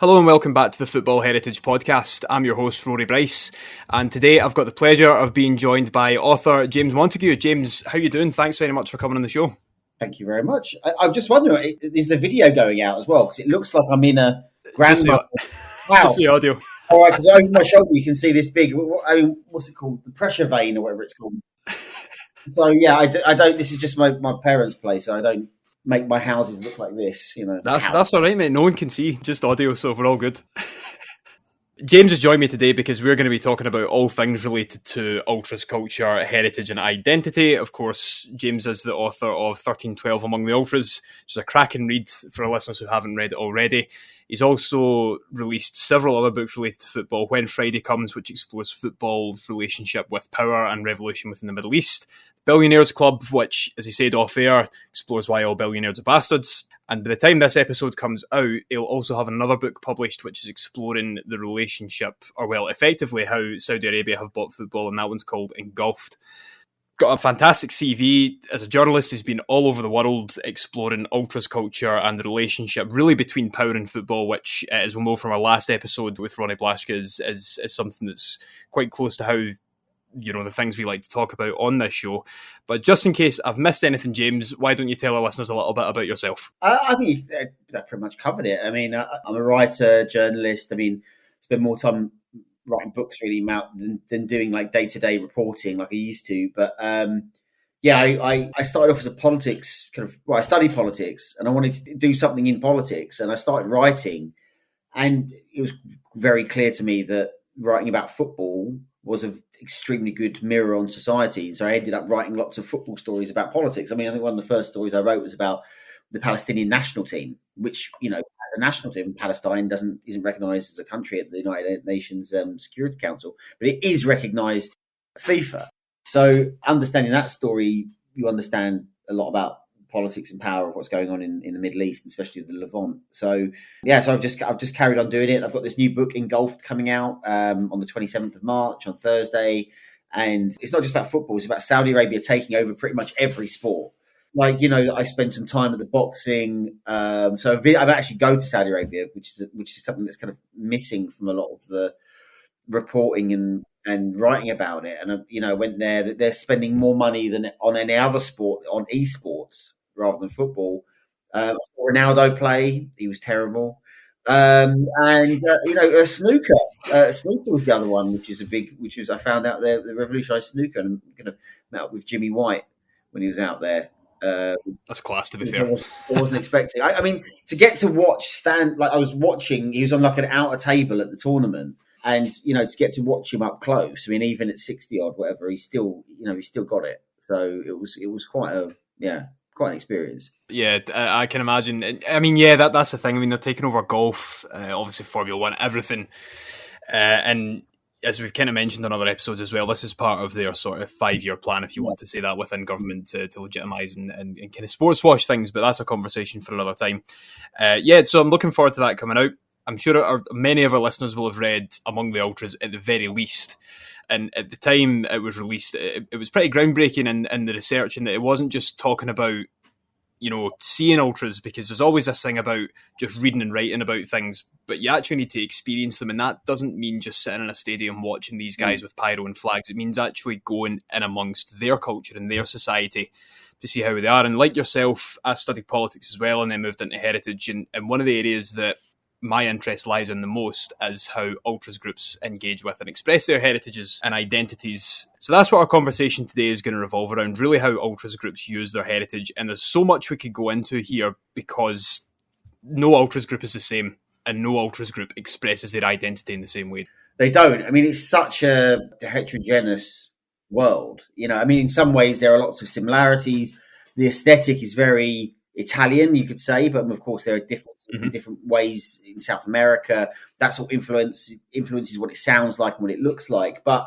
Hello and welcome back to the Football Heritage podcast. I'm your host, Rory Bryce, and today I've got the pleasure of being joined by author James Montague. James, how are you doing? Thanks very much for coming on the show. Thank you very much. I'm just wondering, is the video going out as well? Because it looks like I'm in a grandmother's house. Just the audio. All right, because over my shoulder you can see this big, what's it called? The pressure vein or whatever it's called. So yeah, I don't. This is just my parents' place. So I don't make my houses look like this. That's all right, mate. No one can see, just audio, so we're all good. James has joined me today because we're going to be talking about all things related to ultrasculture, heritage and identity. Of course, James is the author of 1312 Among the Ultras, which is a cracking read for our listeners who haven't read it already. He's also released several other books related to football, When Friday Comes, which explores football's relationship with power and revolution within the Middle East, Billionaires Club, which, as he said off air, explores why all billionaires are bastards. And by the time this episode comes out, he'll also have another book published which is exploring the relationship, or well, effectively how Saudi Arabia have bought football, and that one's called Engulfed. Got a fantastic CV. As a journalist, he's been all over the world exploring ultras culture and the relationship really between power and football, which, as we'll know from our last episode with Ronnie Blaschke, is something that's quite close to how, the things we like to talk about on this show. But just in case I've missed anything, James, why don't you tell our listeners a little bit about yourself? I think that pretty much covered it. I mean, I'm a writer, journalist. I mean, spend more time writing books really than doing like day-to-day reporting like I used to. But I started off as a politics I studied politics and I wanted to do something in politics, and I started writing, and it was very clear to me that writing about football was an extremely good mirror on society. So I ended up writing lots of football stories about politics. I mean, I think one of the first stories I wrote was about the Palestinian national team, which, as a national team, Palestine isn't recognised as a country at the United Nations Security Council, but it is recognised at FIFA. So understanding that story, you understand a lot about politics and power of what's going on in the Middle East, especially the Levant. So I've just carried on doing it. I've got this new book, Engulfed, coming out on the 27th of March on Thursday. And it's not just about football, it's about Saudi Arabia taking over pretty much every sport. Like, I spent some time at the boxing. So I've actually go to Saudi Arabia, which is something that's kind of missing from a lot of the reporting and writing about it. And, I went there, that they're spending more money than on any other sport, on esports, rather than football. I saw Ronaldo play. He was terrible. Snooker. Snooker was the other one, which is I found out they revolutionised snooker, and I'm going to met up with Jimmy White when he was out there. That's class, to be fair. I wasn't expecting. I mean, to get to watch Stan, like I was watching, he was on like an outer table at the tournament, and to get to watch him up close. I mean, even at 60 odd, whatever, he still got it. So it was quite an experience. Yeah, I can imagine. I mean, yeah, that's the thing. I mean, they're taking over golf, obviously Formula One, everything, and as we've kind of mentioned on other episodes as well, this is part of their sort of 5-year plan, if you want to say that, within government to legitimise and kind of sports wash things, but that's a conversation for another time. So I'm looking forward to that coming out. I'm sure many of our listeners will have read Among the Ultras at the very least. And at the time it was released, it was pretty groundbreaking in the research, in that it wasn't just talking about, seeing ultras, because there's always this thing about just reading and writing about things, but you actually need to experience them. And that doesn't mean just sitting in a stadium watching these guys with pyro and flags. It means actually going in amongst their culture and their society to see how they are. And like yourself, I studied politics as well, and then moved into heritage. And one of the areas that my interest lies in the most is how ultras groups engage with and express their heritages and identities. So that's what our conversation today is going to revolve around, really how ultras groups use their heritage. And there's so much we could go into here, because no ultras group is the same, and no ultras group expresses their identity in the same way. They don't. I mean, it's such a heterogeneous world. I mean, in some ways there are lots of similarities. The aesthetic is very Italian, you could say, but of course there are differences in different ways in South America. That's what influences what it sounds like and what it looks like. But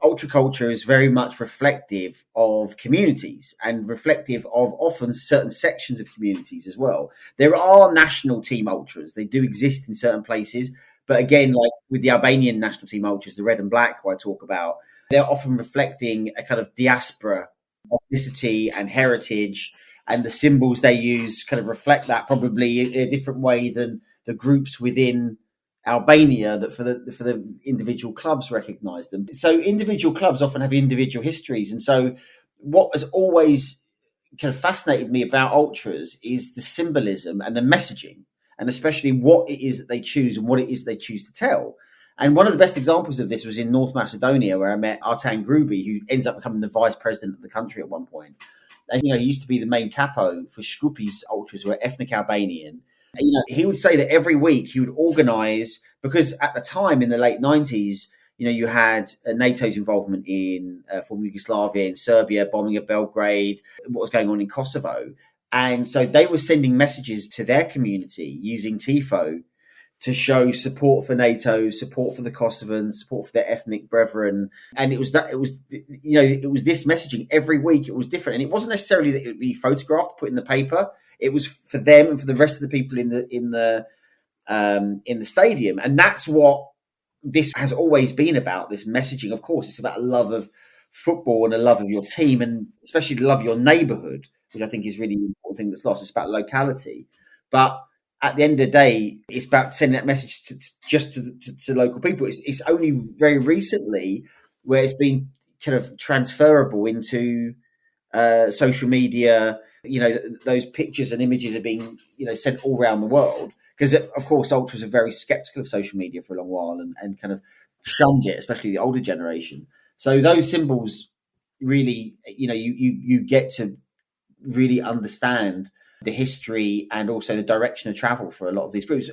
ultra culture is very much reflective of communities, and reflective of often certain sections of communities as well. There are national team ultras; they do exist in certain places, but again, like with the Albanian national team ultras, the red and black, who I talk about, they're often reflecting a kind of diaspora, ethnicity, and heritage. And the symbols they use kind of reflect that, probably in a different way than the groups within Albania that for the individual clubs recognise them. So individual clubs often have individual histories, and so what has always kind of fascinated me about ultras is the symbolism and the messaging, and especially what it is that they choose and what it is they choose to tell. And one of the best examples of this was in North Macedonia, where I met Artan Grubi, who ends up becoming the vice president of the country at one point. And, he used to be the main capo for Shkupi's ultras, who are ethnic Albanian. And, he would say that every week he would organise, because at the time in the late 90s, you had NATO's involvement in former Yugoslavia, in Serbia, bombing of Belgrade, what was going on in Kosovo. And so they were sending messages to their community using TIFO to show support for NATO, support for the Kosovans, support for their ethnic brethren. And it was this messaging every week. It was different. And it wasn't necessarily that it would be photographed, put in the paper. It was for them and for the rest of the people in the stadium. And that's what this has always been about, this messaging. Of course, it's about a love of football and a love of your team, and especially the love of your neighbourhood, which I think is really an important thing that's lost. It's about locality. But at the end of the day, it's about sending that message to local people. It's only very recently where it's been kind of transferable into social media. Those pictures and images are being sent all around the world, because of course ultras are very skeptical of social media for a long while and kind of shunned it, especially the older generation. So those symbols really, you get to really understand the history and also the direction of travel for a lot of these groups.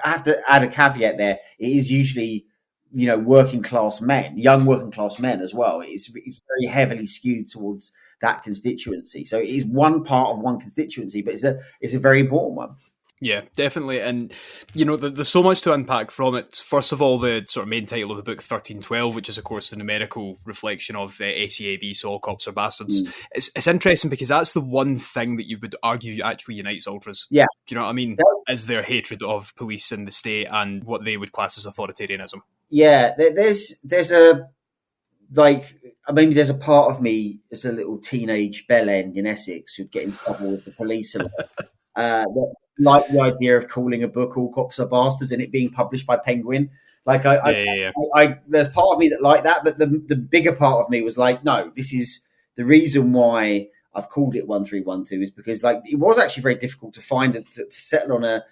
I have to add a caveat there. It is usually, working class men, young working class men as well. It's very heavily skewed towards that constituency. So it is one part of one constituency, but it's a very important one. Yeah, definitely. And, there's so much to unpack from it. First of all, the sort of main title of the book, 1312, which is, of course, the numerical reflection of SEAB, so all cops are bastards. It's interesting because that's the one thing that you would argue actually unites ultras. Yeah. Do you know what I mean? Is their hatred of police and the state and what they would class as authoritarianism. Yeah, there's a part of me as a little teenage bellend in Essex who'd get in trouble with the police a lot. That like the idea of calling a book "All Cops Are Bastards" and it being published by Penguin. Like, I there's part of me that liked that, but the bigger part of me was like, no, this is the reason why I've called it 1312 is because it was actually very difficult to find to settle on a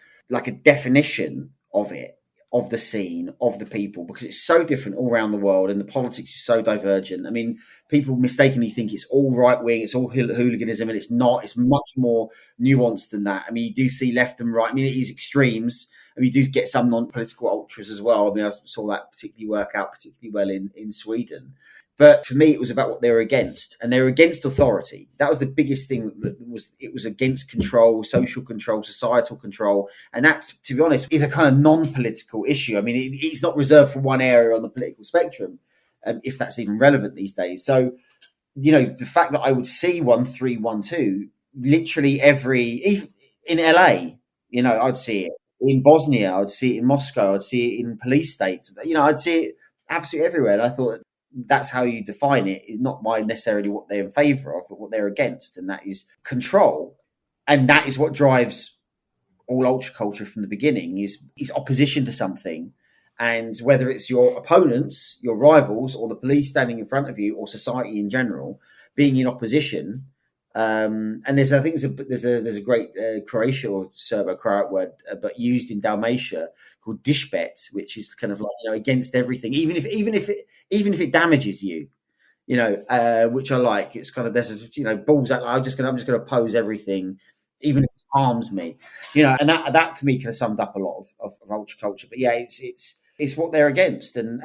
definition of it, of the scene, of the people, because it's so different all around the world and the politics is so divergent. I mean, people mistakenly think it's all right wing, it's all hooliganism, and it's not. It's much more nuanced than that. I mean, you do see left and right. I mean, it is extremes. I mean, you do get some non-political ultras as well. I mean, I saw that particularly work out particularly well in Sweden. But for me, it was about what they were against, and they were against authority. That was the biggest thing. It was against control, social control, societal control, and that, to be honest, is a kind of non-political issue. I mean, it's not reserved for one area on the political spectrum, if that's even relevant these days. So, the fact that I would see 1312 literally even in LA, I'd see it in Bosnia, I'd see it in Moscow, I'd see it in police states. I'd see it absolutely everywhere, and I thought, that's how you define it, is not by necessarily what they're in favour of, but what they're against, and that is control. And that is what drives all ultra culture from the beginning, is opposition to something. And whether it's your opponents, your rivals, or the police standing in front of you, or society in general, being in opposition. And there's a great Croatia or Serbo-Croat word, but used in Dalmatia, called dishbet, which is kind of like, against everything, even if it damages you, which I like. It's kind of, there's balls out. I'm just going to oppose everything, even if it harms me, and that to me kind of summed up a lot of ultra culture. But yeah, it's what they're against, and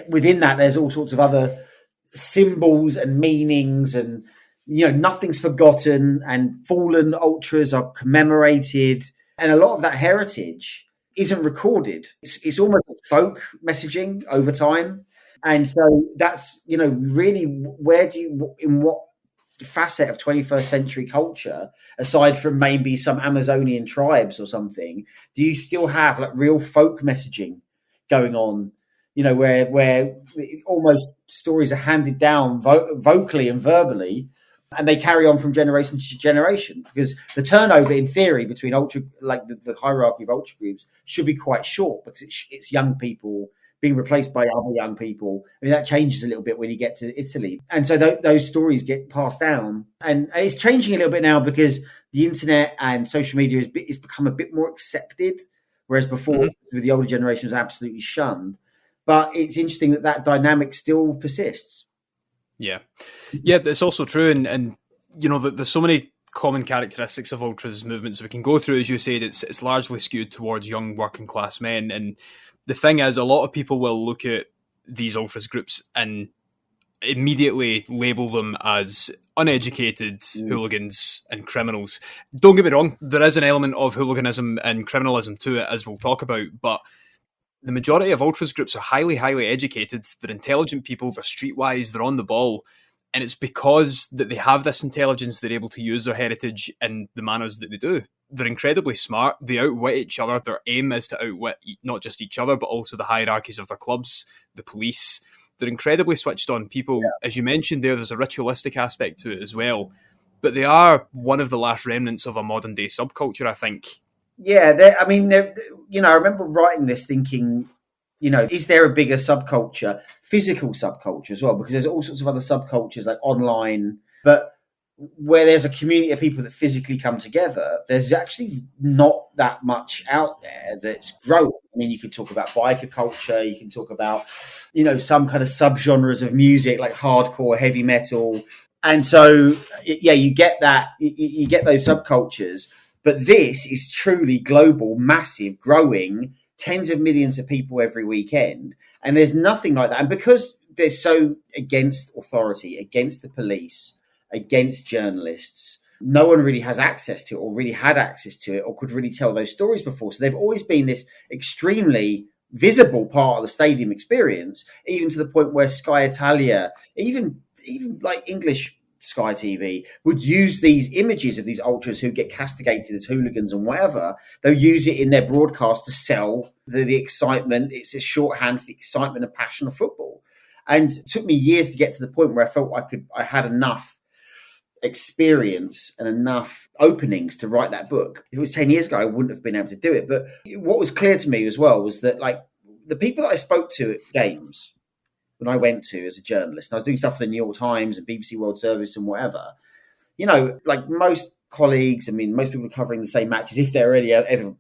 within that there's all sorts of other symbols and meanings, and nothing's forgotten, and fallen ultras are commemorated, and a lot of that heritage isn't recorded. It's almost like folk messaging over time. And so that's, really, in what facet of 21st century culture, aside from maybe some Amazonian tribes or something, do you still have real folk messaging going on, where almost stories are handed down vocally and verbally, And they carry on from generation to generation, because the turnover, in theory, between ultra, like the hierarchy of ultra groups, should be quite short, because it's young people being replaced by other young people. I mean, that changes a little bit when you get to Italy. And so those stories get passed down. And it's changing a little bit now, because the internet and social media is become a bit more accepted, whereas before, with the older generation, was absolutely shunned. But it's interesting that dynamic still persists. Yeah, that's also true. And you know, there's so many common characteristics of ultras movements we can go through. As you said, it's largely skewed towards young working class men. And the thing is, a lot of people will look at these ultras groups and immediately label them as uneducated hooligans and criminals. Don't get me wrong, there is an element of hooliganism and criminalism to it, as we'll talk about, but the majority of ultras groups are highly, highly educated. They're intelligent people, they're streetwise, they're on the ball. And it's because that they have this intelligence, they're able to use their heritage in the manners that they do. They're incredibly smart. They outwit each other. Their aim is to outwit not just each other, but also the hierarchies of their clubs, the police. They're incredibly switched on people. Yeah. As you mentioned there's a ritualistic aspect to it as well. But they are one of the last remnants of a modern day subculture, I think. Yeah, I remember writing this thinking, is there a bigger subculture, physical subculture as well? Because there's all sorts of other subcultures like online, but where there's a community of people that physically come together, there's actually not that much out there that's growing. I mean, you could talk about biker culture, you can talk about, some kind of subgenres of music like hardcore, heavy metal. And so, you get that, you get those subcultures, but this is truly global, massive, growing, tens of millions of people every weekend. And there's nothing like that. And because they're so against authority, against the police, against journalists, no one really has access to it, or really had access to it, or could really tell those stories before. So they've always been this extremely visible part of the stadium experience, even to the point where Sky Italia, even like English Sky TV, would use these images of these ultras who get castigated as hooligans and whatever. They'll use it in their broadcast to sell the excitement. It's a shorthand for the excitement and passion of football. And it took me years to get to the point where I felt I had enough experience and enough openings to write that book. If it was 10 years ago, I wouldn't have been able to do it. But what was clear to me as well was that, like, the people that I spoke to at games, when I went to as a journalist, and I was doing stuff for the New York Times and BBC World Service and whatever, like most colleagues, I mean, most people are covering the same matches, if they're already ever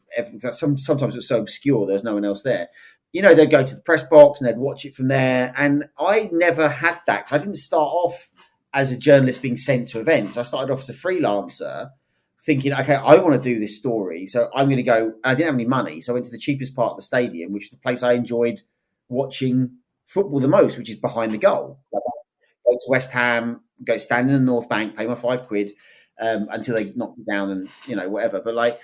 sometimes it was so obscure, there was no one else there. They'd go to the press box and they'd watch it from there. And I never had that, because I didn't start off as a journalist being sent to events. I started off as a freelancer thinking, okay, I want to do this story, so I'm going to go. I didn't have any money, so I went to the cheapest part of the stadium, which is the place I enjoyed watching football the most, which is behind the goal. Like, go to West Ham, go stand in the North Bank, pay my £5 until they knocked me down and whatever. But like,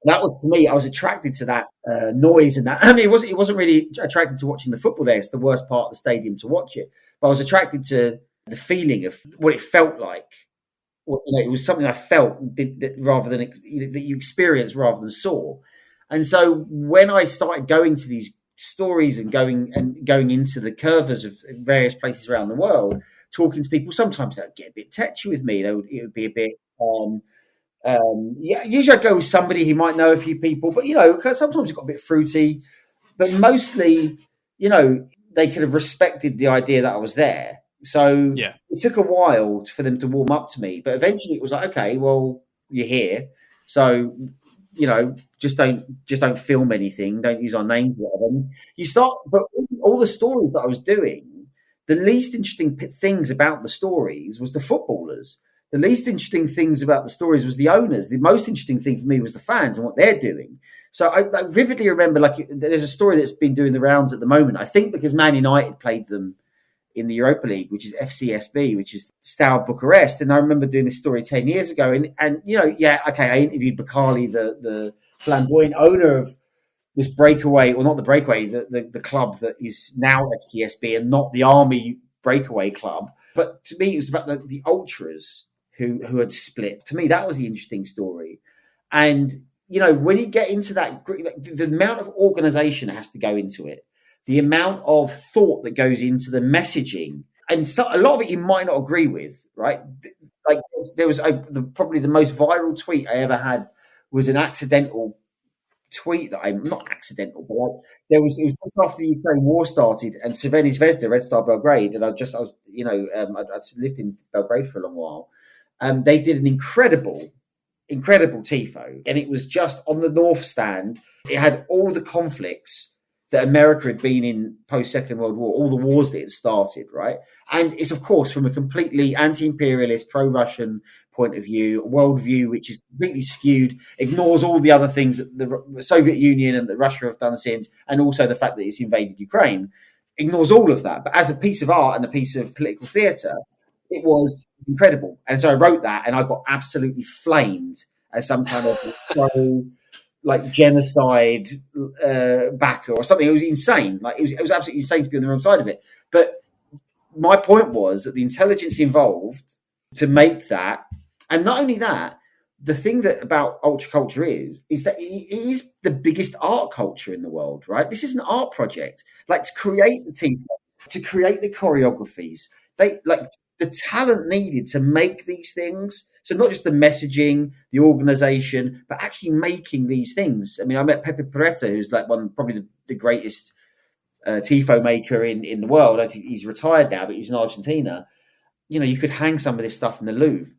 that was, to me, I was attracted to that noise and that. I mean, it wasn't really attracted to watching the football there. It's the worst part of the stadium to watch it. But I was attracted to the feeling of what it felt like. It was something I felt that rather than that you experienced rather than saw. And so when I started going to these stories and going into the curvers of various places around the world, talking to people, sometimes they'd get a bit touchy with me. It would be a bit. Usually I'd go with somebody who might know a few people, but because sometimes it got a bit fruity. But mostly, they could have respected the idea that I was there. So It took a while for them to warm up to me, but eventually it was like, okay, well, you're here, so just don't film anything, don't use our names, whatever. You start, but all the stories that I was doing, the least interesting things about the stories was the footballers. The least interesting things about the stories was the owners. The most interesting thing for me was the fans and what they're doing. So I vividly remember, like, there's a story that's been doing the rounds at the moment, I think because Man United played them in the Europa League, which is FCSB, which is Steaua Bucharest. And I remember doing this story 10 years ago. And I interviewed Bakali, the flamboyant owner of this breakaway, or not the breakaway, the club that is now FCSB and not the Army breakaway club. But to me, it was about the ultras who had split. To me, that was the interesting story. And, when you get into that, the amount of organization has to go into it, the amount of thought that goes into the messaging and so a lot of it you might not agree with, right? Like there was probably the most viral tweet I ever had was an accidental tweet that I'm not accidental, but like it was just after the Ukraine war started and Crveni Zvezda, Red Star Belgrade, and I was I'd lived in Belgrade for a long while. They did an incredible tifo, and it was just on the north stand. It had all the conflicts that America had been in post Second World War, all the wars that it started, right? And it's of course from a completely anti-imperialist, pro-Russian point of view, a worldview which is completely skewed, ignores all the other things that the Soviet Union and that Russia have done since, and also the fact that it's invaded Ukraine, ignores all of that. But as a piece of art and a piece of political theatre, it was incredible. And so I wrote that, and I got absolutely flamed as some kind of like genocide backer or something. It was insane. Like it was absolutely insane to be on the wrong side of it. But my point was that the intelligence involved to make that, and not only that, the thing that about ultraculture is that it is the biggest art culture in the world, right? This is an art project. Like to create the team, to create the choreographies, they like the talent needed to make these things. So not just the messaging, the organization, but actually making these things. I mean, I met Pepe Peretta, who's like probably the greatest tifo maker in the world. I think he's retired now, but he's in Argentina. You know, you could hang some of this stuff in the Louvre.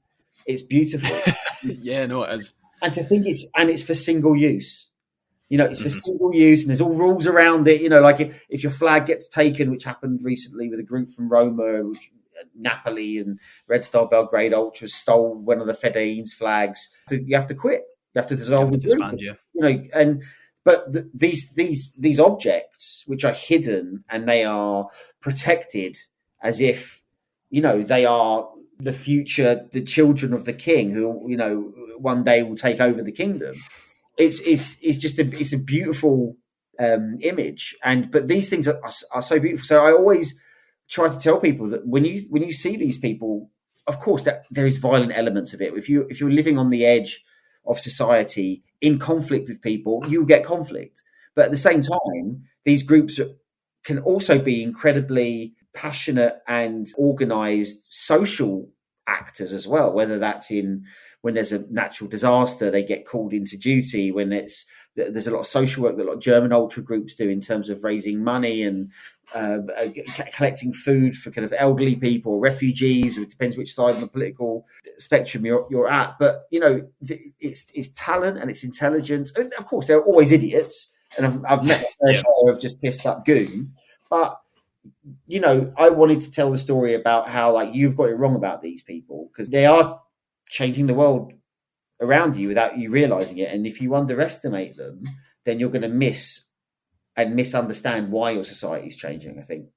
It's beautiful. Yeah, no, it is. And to think it's for single use. You know, it's for single use, and there's all rules around it. You know, like if your flag gets taken, which happened recently with a group from Roma, Napoli and Red Star Belgrade Ultras stole one of the Fedeins flags, you have to quit. You have to dissolve the group. Disband, yeah. You know, but these objects, which are hidden and they are protected as if, you know, they are the future, the children of the king who, you know, one day will take over the kingdom. It's just a beautiful image, but these things are so beautiful. So I always try to tell people that when you see these people, of course, that there is violent elements of it. If you're living on the edge of society in conflict with people, you get conflict. But at the same time, these groups can also be incredibly passionate and organized social actors as well, whether that's when there's a natural disaster, they get called into duty. When there's a lot of social work that a lot of German ultra groups do in terms of raising money and collecting food for kind of elderly people, refugees. It depends which side of the political spectrum you're at. But you know, it's talent and it's intelligence. I mean, of course, there are always idiots, and I've met a fair share of just pissed up goons. But you know, I wanted to tell the story about how like you've got it wrong about these people because they are changing the world around you without you realizing it. And if you underestimate them, then you're going to misunderstand why your society is changing, I think.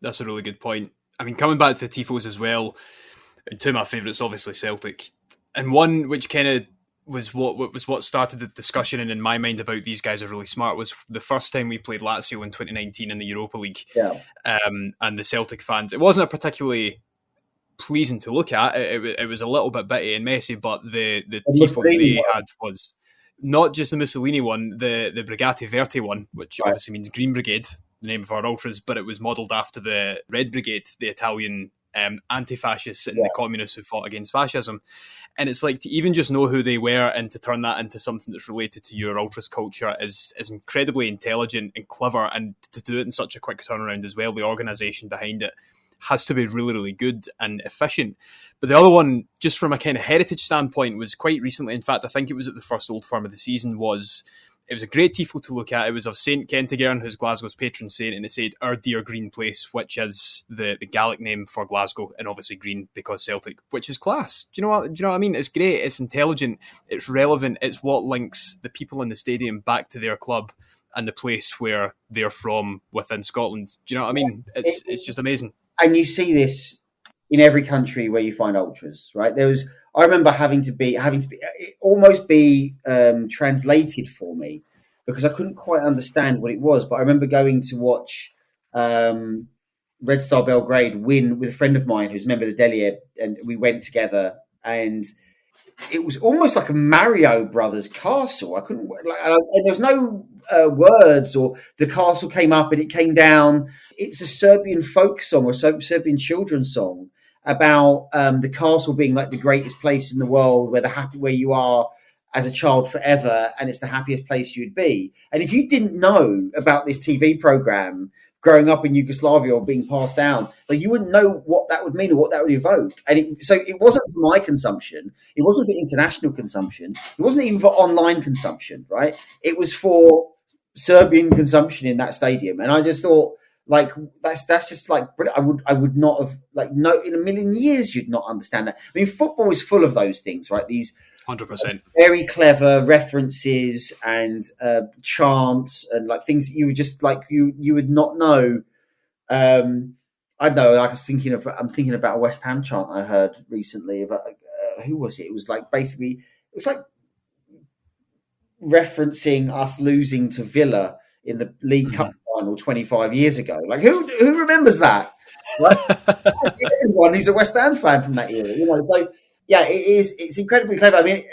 That's a really good point. I mean, coming back to the tifos as well, two of my favourites, obviously Celtic, and one which kind of was what started the discussion, and in my mind about these guys are really smart, was the first time we played Lazio in 2019 in the Europa League. Yeah. And the Celtic fans, it wasn't a particularly pleasing to look at. It was a little bit bitty and messy, but the tifo they had was not just the Mussolini one, the Brigate Verte one, which obviously means Green Brigade, the name of our ultras, but it was modelled after the Red Brigade, the Italian anti-fascists and the communists who fought against fascism. And it's like to even just know who they were and to turn that into something that's related to your ultras culture is incredibly intelligent and clever, and to do it in such a quick turnaround as well. The organisation behind it has to be really, really good and efficient. But the other one, just from a kind of heritage standpoint, was quite recently. In fact, I think it was at the first Old Firm of the season. It was a great tifo to look at. It was of St Kentigern, who's Glasgow's patron saint, and it said "Our Dear Green Place," which is the Gaelic name for Glasgow, and obviously green because Celtic, which is class. Do you know what I mean? It's great. It's intelligent. It's relevant. It's what links the people in the stadium back to their club and the place where they're from within Scotland. Do you know what I mean? It's just amazing. And you see this in every country where you find ultras, right? I remember having to be almost be translated for me because I couldn't quite understand what it was. But I remember going to watch Red Star Belgrade win with a friend of mine who's a member of the Delia, and we went together. And it was almost like a Mario Brothers castle. I couldn't there was no words, or the castle came up and it came down. It's a Serbian folk song or Serbian children's song about the castle being like the greatest place in the world, where you are as a child forever, and it's the happiest place you'd be. And if you didn't know about this TV program growing up in Yugoslavia or being passed down, like, you wouldn't know what that would mean or what that would evoke. And so it wasn't for my consumption. It wasn't for international consumption. It wasn't even for online consumption, right? It was for Serbian consumption in that stadium. And I just thought, like, that's just like, I would not have, like, no, in a million years you'd not understand that. I mean, football is full of those things, right? These 100%. Very clever references and chants and like things that you would just like you would not know. I don't know. Like, I'm thinking about a West Ham chant I heard recently about who was it? It was like basically it was like referencing us losing to Villa in the League Cup final 25 years ago. Like, who remembers that? Right? Everyone who's a West Ham fan from that era, you know. So. Yeah, it is. It's incredibly clever. I mean,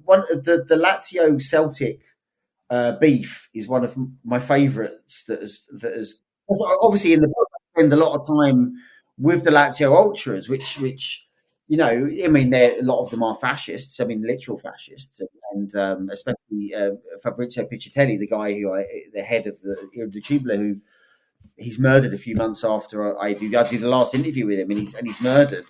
one of the Lazio Celtic beef is one of my favourites. That has obviously in the book I spend a lot of time with the Lazio ultras, which you know, I mean, a lot of them are fascists. I mean, literal fascists, and especially Fabrizio Piccatelli, the guy the head of the Irreducibile, who he's murdered a few months after I do the last interview with him, and he's murdered.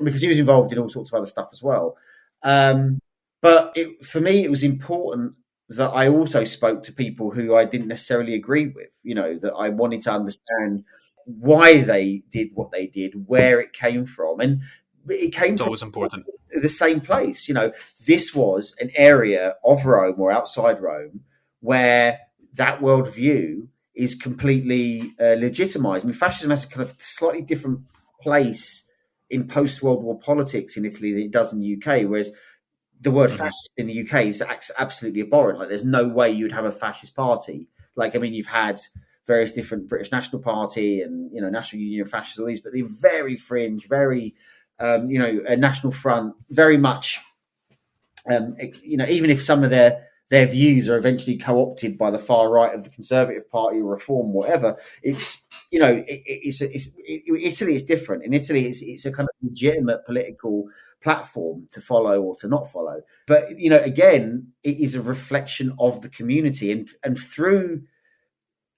Because he was involved in all sorts of other stuff as well. But for me, it was important that I also spoke to people who I didn't necessarily agree with, you know, that I wanted to understand why they did what they did, where it came from. And it came from always important. The same place. You know, this was an area of Rome or outside Rome where that worldview is completely legitimized. I mean, fascism has a kind of slightly different place in post-World War politics in Italy than it does in the UK, whereas the word fascist in the UK is absolutely abhorrent. Like, there's no way you'd have a fascist party. Like, I mean, you've had various different British National Party and, you know, National Union of Fascists, all these, but they're very fringe, very, you know, a National Front, very much, you know, even if some of their views are eventually co-opted by the far right of the Conservative Party or Reform, whatever, it's, you know, Italy is different. In Italy, it's a kind of legitimate political platform to follow or to not follow. But, you know, again, it is a reflection of the community. And through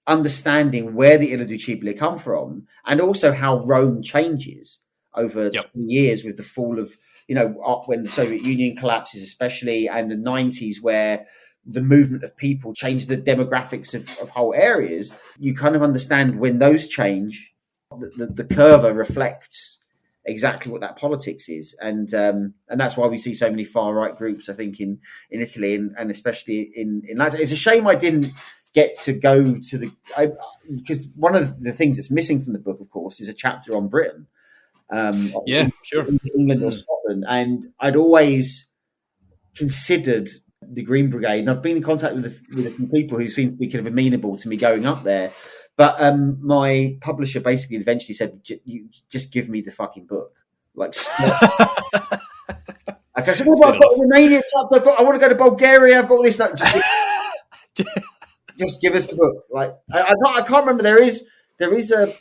understanding where the Irreducibili come from, and also how Rome changes over 20 years with the fall of, you know, when the Soviet Union collapses, especially, and the 90s, where the movement of people change the demographics of whole areas, you kind of understand when those change, the curve reflects exactly what that politics is. And that's why we see so many far right groups, I think, in Italy and especially in Lazio. It's a shame I didn't get to go to because one of the things that's missing from the book, of course, is a chapter on Britain. Sure. England or Scotland. And I'd always considered the Green Brigade, and I've been in contact with a few people who seem to be kind of amenable to me going up there. But my publisher basically eventually said, "You just give me the fucking book." Like, stop. Okay, so I've got Romania chapter. I want to go to Bulgaria. I've got all this. No, just give us the book. Like, I can't remember. There is a.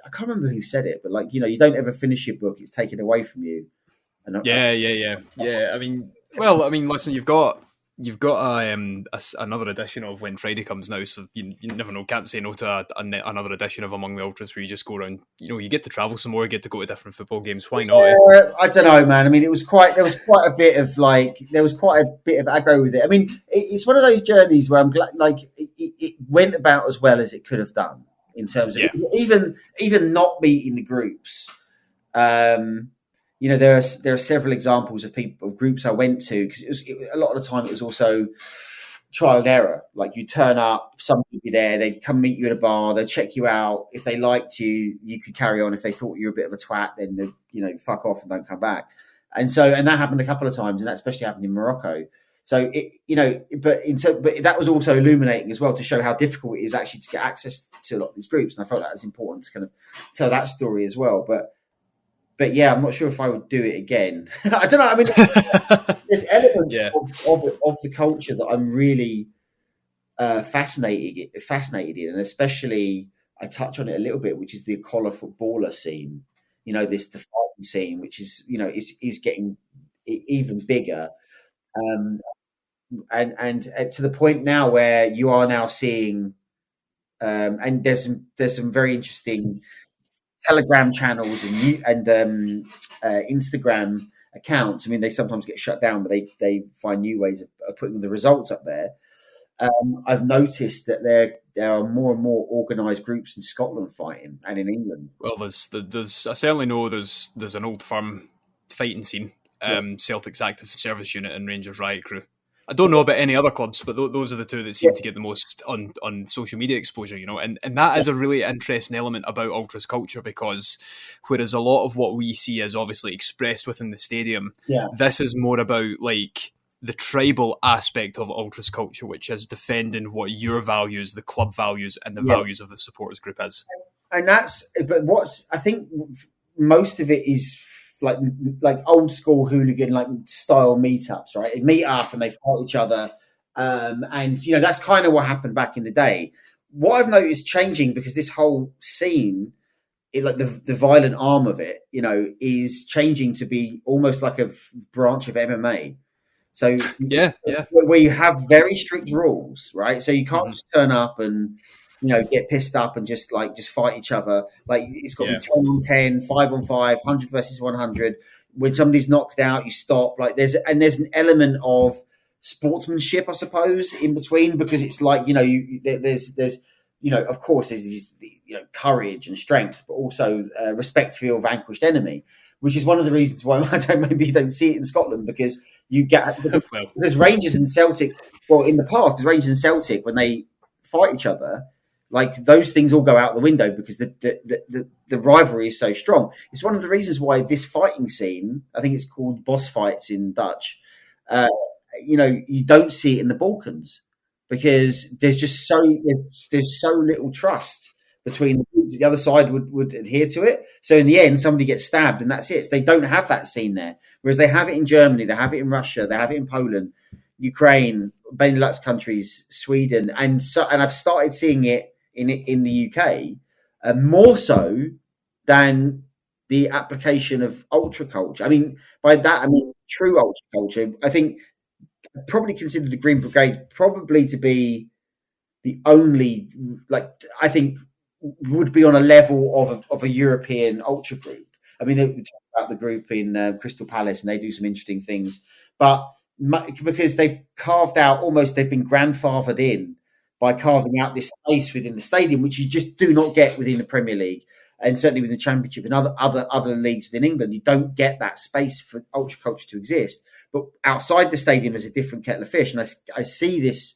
I can't remember who said it, but, like, you know, you don't ever finish your book; it's taken away from you. And yeah. I mean, listen, you've got another edition of When Friday Comes now, so you never know. Can't say no to another edition of Among the Ultras, where you just go around. You know, you get to travel some more, you get to go to different football games. Why not? I don't know, man. I mean, there was quite a bit of aggro with it. I mean, it's one of those journeys where I'm glad, like, it went about as well as it could have done in terms of even not beating the groups. You know, there are several examples of groups I went to, because a lot of the time it was also trial and error. Like, you turn up, somebody would be there, they'd come meet you at a bar, they'd check you out. If they liked you, you could carry on. If they thought you were a bit of a twat, then they'd, you know, fuck off and don't come back. And that happened a couple of times, and that especially happened in Morocco. So but that was also illuminating as well, to show how difficult it is actually to get access to a lot of these groups. And I felt that was important to kind of tell that story as well. But but yeah, I'm not sure if I would do it again. I don't know. I mean, there's elements Yeah. of the culture that I'm really fascinated in, and especially I touch on it a little bit, which is the collar footballer scene. The fighting scene, which is is getting even bigger, um, and to the point now where you are now seeing, and there's some very interesting Telegram channels and Instagram accounts. I mean, they sometimes get shut down, but they find new ways of putting the results up there. I've noticed that there are more and more organised groups in Scotland fighting and in England. Well, there's I certainly know there's an old firm fighting scene, Yeah, Celtic's Active Service Unit and Rangers Riot Crew. I don't know about any other clubs, but those are the two that yeah, seem to get the most on social media exposure, and that is a really interesting element about ultras culture, because whereas a lot of what we see is obviously expressed within the stadium, yeah, this is more about like the tribal aspect of ultras culture, which is defending what your values, the club values, and the yeah. values of the supporters group is. And but what's I think most of it is like old school hooligan like style meetups, right? They meet up and they fight each other, and that's kind of what happened back in the day. What I've noticed changing, because this whole scene, like the violent arm of it, is changing to be almost like a branch of MMA. So Yeah, yeah. where you have very strict rules, right? So you can't Mm-hmm. just turn up and get pissed up and just fight each other. Like it's got to be Yeah, 10 on 10, 5 on 5, 100 versus 100. When somebody's knocked out, you stop. Like there's an element of sportsmanship, I suppose, in between, because it's like there's of course there's these courage and strength, but also respect for your vanquished enemy, which is one of the reasons why maybe you don't see it in Scotland, because you get well, because Rangers and Celtic, well, in the past, because Rangers and Celtic, when they fight each other, like those things all go out the window because the rivalry is so strong. It's one of the reasons why this fighting scene, I think it's called boss fights in Dutch, uh, you don't see it in the Balkans, because there's so little trust between the groups. The other side would adhere to it. So in the end, somebody gets stabbed and that's it. So they don't have that scene there. Whereas they have it in Germany, they have it in Russia, they have it in Poland, Ukraine, Benelux countries, Sweden, and I've started seeing it in the UK, more so than the application of ultra culture. I mean, by that I mean true ultra culture. I think I'd probably consider the Green Brigade probably to be the only, like, I think would be on a level of a European ultra group. I mean, they talk about the group in Crystal Palace, and they do some interesting things, but because they've been grandfathered in by carving out this space within the stadium, which you just do not get within the Premier League, and certainly within the Championship and other leagues within England. You don't get that space for ultra culture to exist. But outside the stadium is a different kettle of fish, and I see this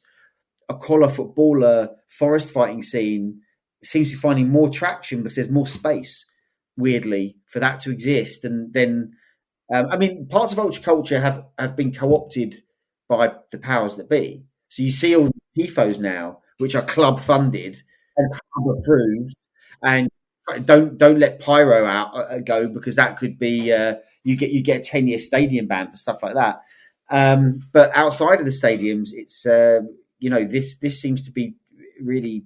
a collar footballer forest fighting scene seems to be finding more traction because there's more space, weirdly, for that to exist. And then, I mean, parts of ultra culture have been co-opted by the powers that be. So you see all the tifos now, which are club funded and club approved, and don't let pyro out go, because that could be you get a 10-year stadium ban for stuff like that. But outside of the stadiums, it's this seems to be really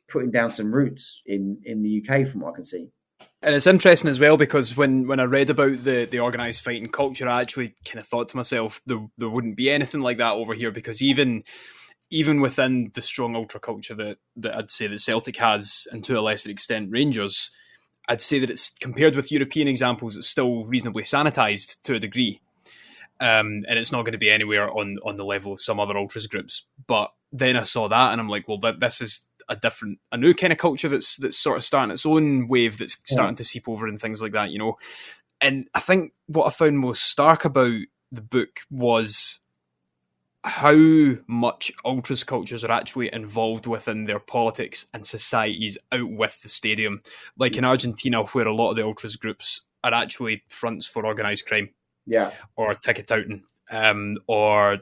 putting down some roots in the UK, from what I can see. and it's interesting as well, because when I read about the organised fighting culture, I actually kind of thought to myself there wouldn't be anything like that over here, because even within the strong ultra culture that I'd say that Celtic has, and to a lesser extent Rangers, I'd say that it's, compared with European examples, it's still reasonably sanitised to a degree. And it's not going to be anywhere on the level of some other ultras groups. But then I saw that, and I'm like, well, this is a new kind of culture that's sort of starting its own wave, that's starting to seep over and things like that, And I think what I found most stark about the book was how much ultras cultures are actually involved within their politics and societies out with the stadium. Like in Argentina, where a lot of the ultras groups are actually fronts for organised crime. Yeah. Or ticket touting, or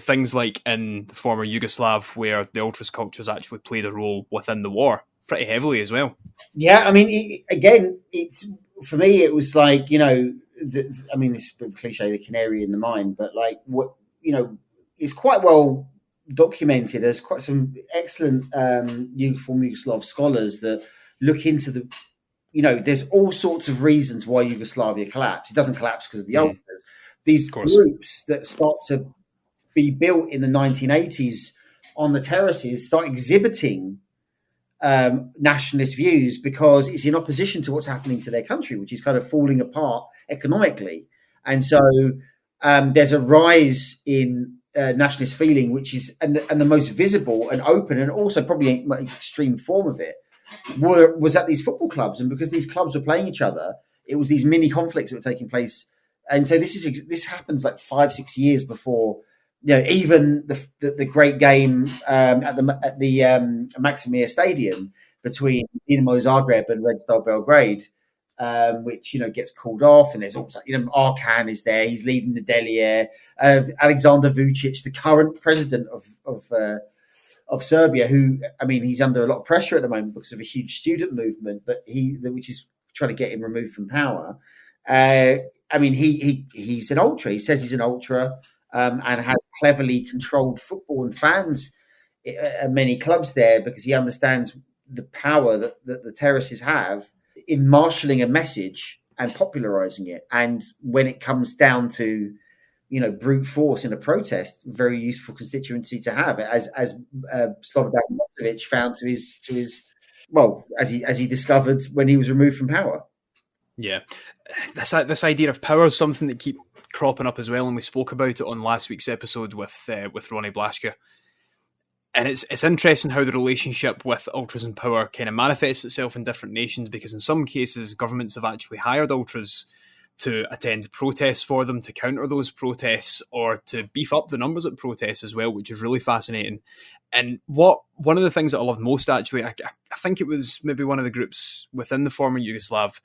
things like in the former Yugoslav, where the ultras cultures actually played a role within the war pretty heavily as well. Yeah, I mean, again, it's for me, it was like, I mean, this is a bit of a cliche, the canary in the mine, but like what, it's quite well documented. There's quite some excellent former Yugoslav scholars that look into there's all sorts of reasons why Yugoslavia collapsed. It doesn't collapse because of the ultras. These groups that start to be built in the 1980s on the terraces start exhibiting nationalist views because it's in opposition to what's happening to their country, which is kind of falling apart economically. And so there's a rise in nationalist feeling, which is and the most visible and open, and also probably an extreme form of it, was at these football clubs. And because these clubs were playing each other, it was these mini conflicts that were taking place. And so this happens like 5-6 years before, even the great game at the Maximir Stadium between Dinamo Zagreb and Red Star Belgrade, which gets called off. And there's also Arkan is there; he's leading the Delia. Alexander Vucic, the current president of Serbia, who, I mean, he's under a lot of pressure at the moment because of a huge student movement, but which is trying to get him removed from power. I mean, he's an ultra. He says he's an ultra, and has cleverly controlled football and fans at many clubs there because he understands the power that the terraces have in marshalling a message and popularizing it. And when it comes down to brute force in a protest, very useful constituency to have, as Slobodan Milosevic found to his as he discovered when he was removed from power. Yeah, this idea of power is something that keep cropping up as well, and we spoke about it on last week's episode with Ronnie Blaschke. And it's interesting how the relationship with ultras and power kind of manifests itself in different nations, because in some cases governments have actually hired ultras to attend protests for them, to counter those protests, or to beef up the numbers at protests as well, which is really fascinating. And one of the things that I loved most, actually, I think it was maybe one of the groups within the former Yugoslav,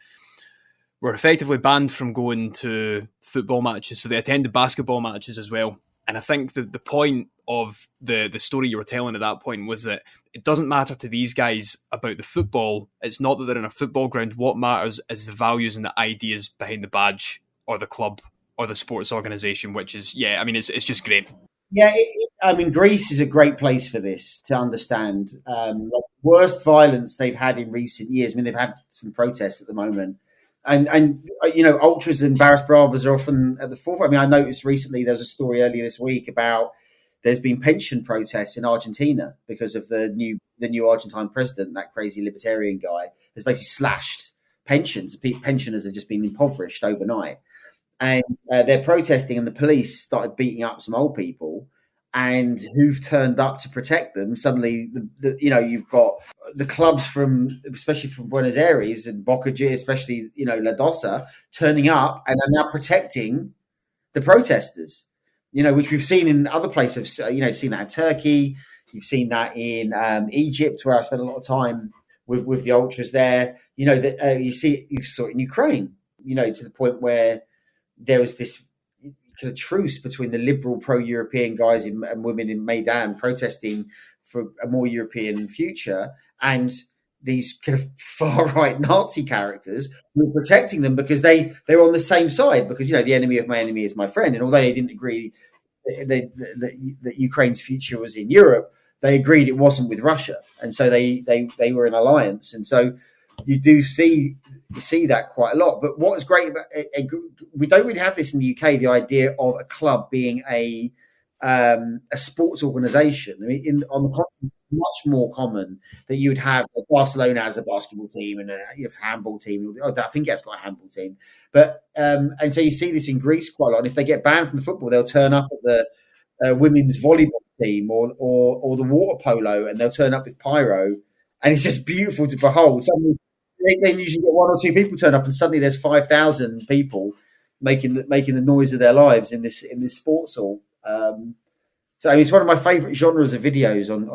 were effectively banned from going to football matches, so they attended basketball matches as well. And I think the point of the story you were telling at that point was that it doesn't matter to these guys about the football. It's not that they're in a football ground. What matters is the values and the ideas behind the badge or the club or the sports organisation, which is, it's just great. Yeah, I mean, Greece is a great place for this to understand. Like worst violence they've had in recent years. I mean, they've had some protests at the moment. And ultras and Barras Bravas are often at the forefront. I mean, I noticed recently there was a story earlier this week about there's been pension protests in Argentina because of the new Argentine president, that crazy libertarian guy, has basically slashed pensions. Pensioners have just been impoverished overnight. And they're protesting, and the police started beating up some old people. And who've turned up to protect them? Suddenly, you've got the clubs especially from Buenos Aires and Boca Juniors, especially La Dosa, turning up and are now protecting the protesters. Which we've seen in other places. Seen that in Turkey. You've seen that in Egypt, where I spent a lot of time with the ultras there. You saw it in Ukraine. To the point where there was this kind of truce between the liberal pro-European guys and women in Maidan protesting for a more European future, and these kind of far-right Nazi characters who were protecting them because they were on the same side, because the enemy of my enemy is my friend. And although they didn't agree that Ukraine's future was in Europe, they agreed it wasn't with Russia, and so they were in alliance. And so you do see that quite a lot. But what's great about we don't really have this in the UK, the idea of a club being a sports organisation. I mean, on the continent, it's much more common that you would have Barcelona as a basketball team and a handball team. I think it's got a handball team. But and so you see this in Greece quite a lot. And if they get banned from the football, they'll turn up at the women's volleyball team or the water polo, and they'll turn up with pyro, and it's just beautiful to behold. Suddenly, they usually get one or two people turn up, and suddenly there's 5,000 people making the noise of their lives in this sports hall. So I mean, it's one of my favourite genres of videos on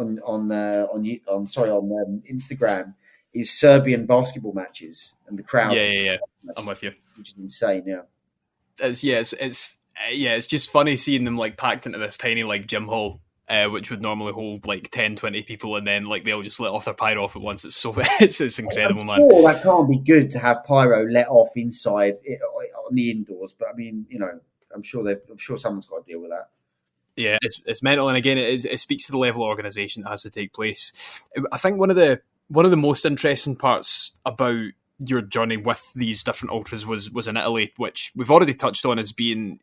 Instagram is Serbian basketball matches and the crowd. Yeah. I'm with you. Which is insane. Yeah. It's just funny seeing them like packed into this tiny like gym hall which would normally hold like 10, 20 people, and then like they all just let off their pyro off at once. It's so it's incredible, man. Sure, that can't be good to have pyro let off inside on the indoors, but I mean, I'm sure someone's got to deal with that. Yeah, it's mental, and again, it speaks to the level of organisation that has to take place. I think one of the most interesting parts about your journey with these different ultras was in Italy, which we've already touched on as being,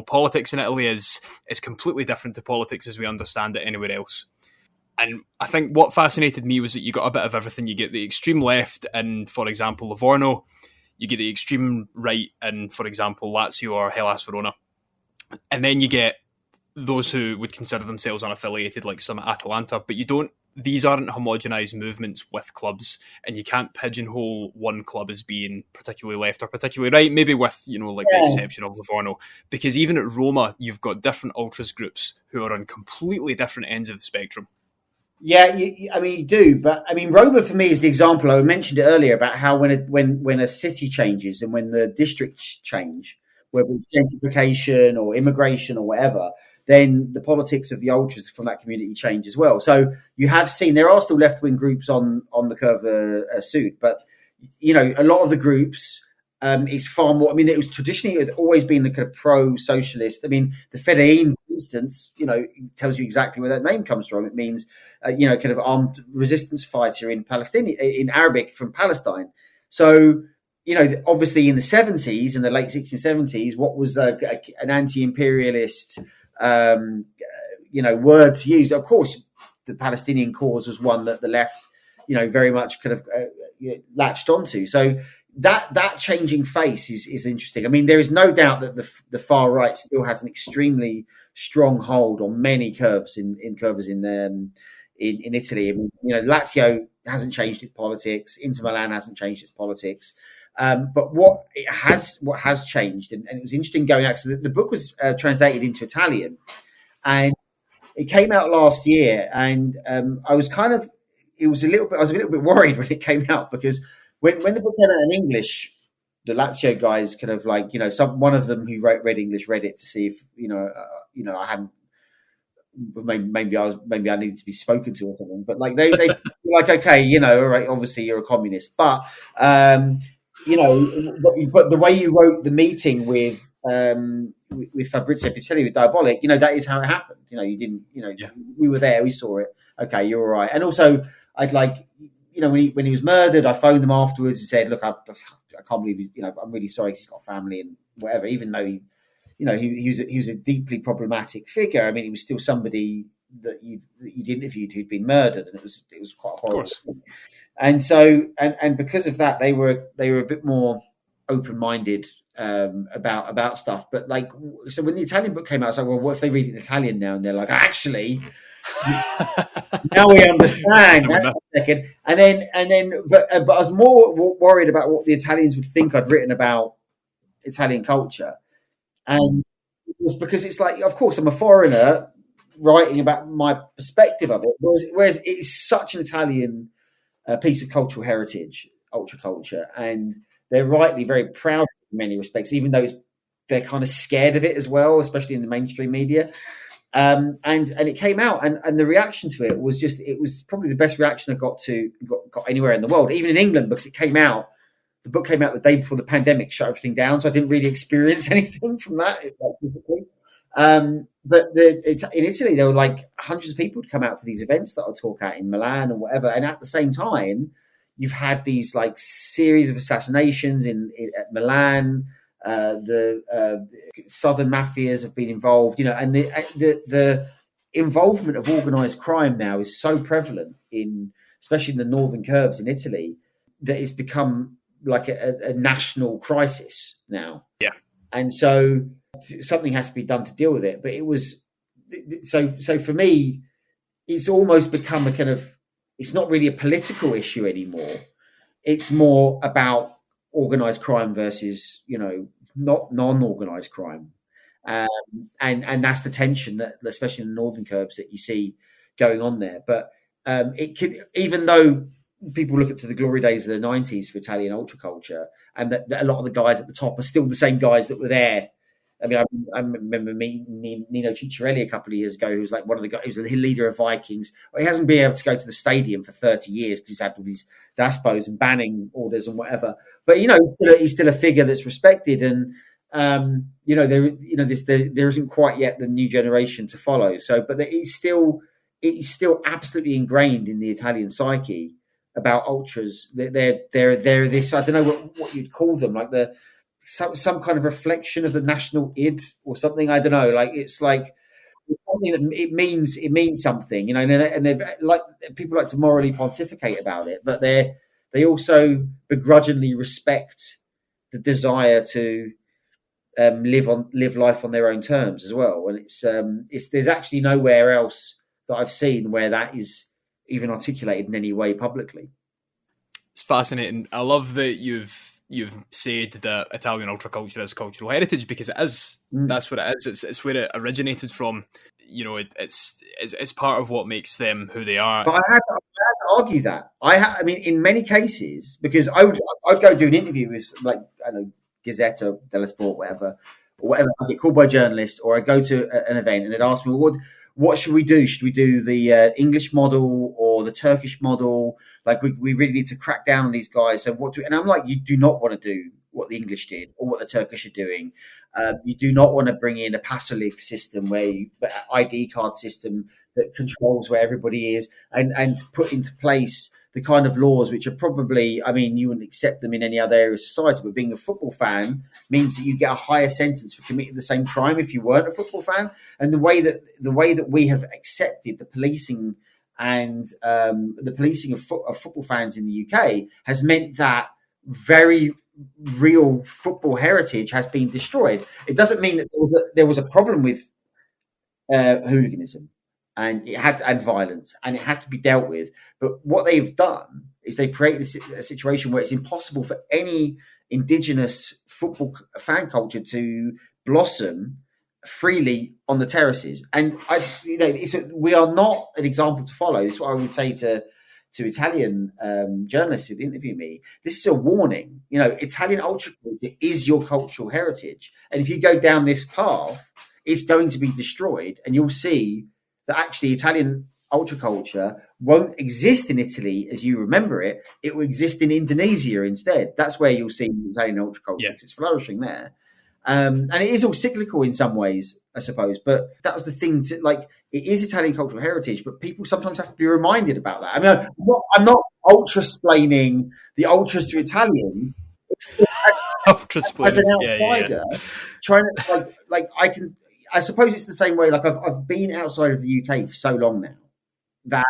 politics in Italy is completely different to politics as we understand it anywhere else. And I think what fascinated me was that you got a bit of everything. You get the extreme left in, for example, Livorno. You get the extreme right in, for example, Lazio or Hellas Verona. And then you get those who would consider themselves unaffiliated, like some at Atalanta, but these aren't homogenized movements with clubs, and you can't pigeonhole one club as being particularly left or particularly right, maybe with, the exception of Livorno, because even at Roma, you've got different ultras groups who are on completely different ends of the spectrum. Yeah, you do, but I mean, Roma for me is the example. I mentioned it earlier about how when a city changes and when the districts change, whether it's gentrification or immigration or whatever, then the politics of the ultras from that community change as well. So you have seen there are still left-wing groups on the Curva Sud, but a lot of the groups is far more. I mean, it was traditionally it had always been the kind of pro-socialist. I mean, the Fedayeen, for instance, tells you exactly where that name comes from. It means kind of armed resistance fighter in Palestinian, in Arabic from Palestine. So obviously in the 70s, in the late 1670s, what was an anti-imperialist word to use? Of course, the Palestinian cause was one that the left, very much kind of latched onto. So that changing face is interesting. I mean, there is no doubt that the far right still has an extremely strong hold on many curves in Italy. I mean, Lazio hasn't changed its politics. Inter Milan hasn't changed its politics. But what has changed, and it was interesting going out. So the book was translated into Italian, and it came out last year. And I was a little bit worried when it came out, because when the book came out in English, the Lazio guys kind of like one of them who read English read it to see if I hadn't. Maybe I needed to be spoken to or something. But like they like, okay, all right, obviously you're a communist, but. But the way you wrote the meeting with Fabrizio Pitelli with Diabolic, that is how it happened. You didn't, we were there, we saw it. Okay, you're all right. And also, I'd like, when he was murdered, I phoned them afterwards and said, look, I can't believe, I'm really sorry because he's got a family and whatever. Even though he was a deeply problematic figure. I mean, he was still somebody that you'd interviewed who'd been murdered, and it was quite horrible. And so, and because of that, they were a bit more open-minded about stuff. But like, so when the Italian book came out, I was like, well, what if they read it in Italian now? And they're like, actually, now we understand. That second, and then, but I was more worried about what the Italians would think I'd written about Italian culture, and it was because it's like, of course, I'm a foreigner writing about my perspective of it, whereas it's such an Italian. A piece of cultural heritage, ultra culture, and they're rightly very proud in many respects, even though they're kind of scared of it as well, especially in the mainstream media. And it came out, and the reaction to it was probably the best reaction I got anywhere in the world, even in England, because the book came out the day before the pandemic shut everything down, so I didn't really experience anything from that, physically. But in Italy, there were like hundreds of people would come out to these events that I'll talk at in Milan or whatever. And at the same time, you've had these like series of assassinations at Milan. The southern mafias have been involved, and the involvement of organised crime now is so prevalent especially in the northern curves in Italy, that it's become like a national crisis now. Yeah. And so something has to be done to deal with it. But it was so for me, it's almost become a kind of, it's not really a political issue anymore. It's more about organized crime versus, not non-organized crime. And that's the tension that, especially in the northern curves, that you see going on there. But it could, even though people look to the glory days of the 90s for Italian ultra culture, and that a lot of the guys at the top are still the same guys that were there I mean, I remember meeting Nino Ciccarelli a couple of years ago, who was like one of the guys, he was the leader of Vikings. Well, he hasn't been able to go to the stadium for 30 years because he's had all these DASPOs and banning orders and whatever. But he's still a figure that's respected, and there isn't quite yet the new generation to follow. So, but it's still absolutely ingrained in the Italian psyche about ultras. They're this, I don't know what you'd call them, like some kind of reflection of the national id or something. I don't know. Like it's like something that it means something, and they've like people like to morally pontificate about it, but they also begrudgingly respect the desire to live life on their own terms as well. And it's there's actually nowhere else that I've seen where that is even articulated in any way publicly. It's fascinating. I love that you've said that Italian ultraculture is cultural heritage, because it is. That's what it is. It's where it originated from. It's part of what makes them who they are. But I had to argue that. I mean, in many cases, because I'd go do an interview with, like, I don't know, Gazzetta dello Sport, whatever. I get called by journalists, or I go to an event and they'd ask me, what should we do? Should we do the English model or the Turkish model? Like, we really need to crack down on these guys. So and I'm like, you do not want to do what the English did or what the Turkish are doing. You do not want to bring in a Passolig system ID card system that controls where everybody is, and put into place the kind of laws which are probably, I mean, you wouldn't accept them in any other area of society, but being a football fan means that you get a higher sentence for committing the same crime if you weren't a football fan. And the way that we have accepted the policing and the policing of football fans in the UK has meant that very real football heritage has been destroyed. It doesn't mean that there was a problem with hooliganism and violence, and it had to be dealt with. But what they've done is they've created a situation where it's impossible for any indigenous football fan culture to blossom freely on the terraces. And we are not an example to follow. This is what I would say to Italian journalists who'd interview me. This is a warning. Italian ultra culture is your cultural heritage, and if you go down this path, it's going to be destroyed, and you'll see that actually Italian ultra culture won't exist in Italy as you remember it. It will exist in Indonesia instead. That's where you'll see Italian ultra culture, because it's flourishing there. And it is all cyclical in some ways, I suppose. But that was the thing. It is Italian cultural heritage, but people sometimes have to be reminded about that. I mean, I'm not ultra-splaining the ultras to Italian. As an outsider, trying to I suppose it's the same way. Like, I've been outside of the UK for so long now that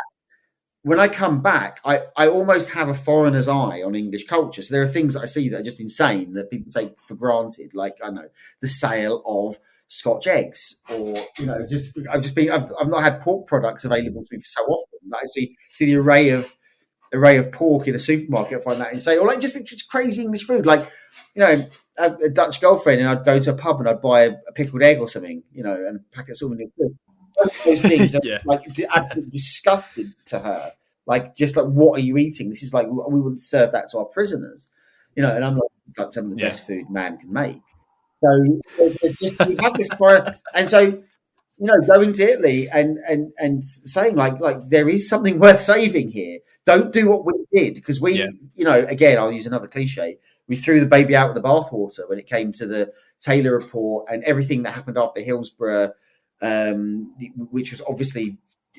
when I come back, I almost have a foreigner's eye on English culture. So there are things that I see that are just insane that people take for granted. Like, I know, the sale of Scotch eggs, or I've not had pork products available to me for so often. Like, I see the array of pork in a supermarket. I find that insane. Or like just crazy English food. Like, I have a Dutch girlfriend, and I'd go to a pub and I'd buy a pickled egg or something, and pack it something like this. Those things are like absolutely disgusting to her. Like, just like, what are you eating? This is like, we wouldn't serve that to our prisoners, and I'm like, it's like some of the best food man can make. So it's just, we have this foreign, and so going to Italy and saying like there is something worth saving here. Don't do what we did, because we, again, I'll use another cliche. We threw the baby out with the bathwater when it came to the Taylor report and everything that happened after Hillsborough, which was obviously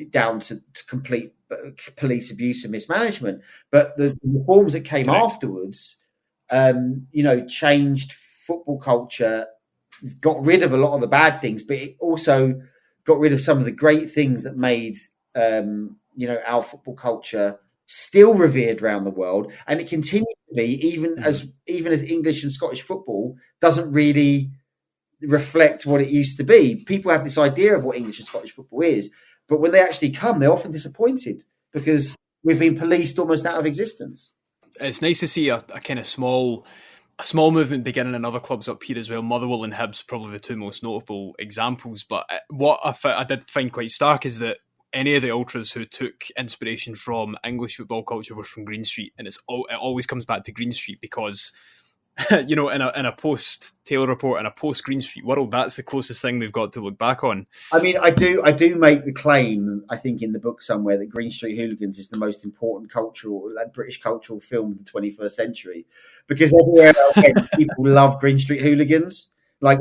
down to complete police abuse and mismanagement. But the reforms that came afterwards, changed football culture, got rid of a lot of the bad things, but it also got rid of some of the great things that made our football culture still revered around the world, and it continues to be, even as English and Scottish football doesn't really reflect what it used to be. People have this idea of what English and Scottish football is, but when they actually come, they're often disappointed because we've been policed almost out of existence. It's nice to see a kind of small movement beginning in other clubs up here as well. Motherwell and Hibs, probably the two most notable examples. But what I did find quite stark is that any of the ultras who took inspiration from English football culture was from Green Street, and it always comes back to Green Street, because in a post Taylor report and a post Green Street world, that's the closest thing they've got to look back on. I mean, I do make the claim, I think, in the book somewhere, that Green Street Hooligans is the most important British cultural film of the 21st century, because everywhere I went, people love Green Street Hooligans, to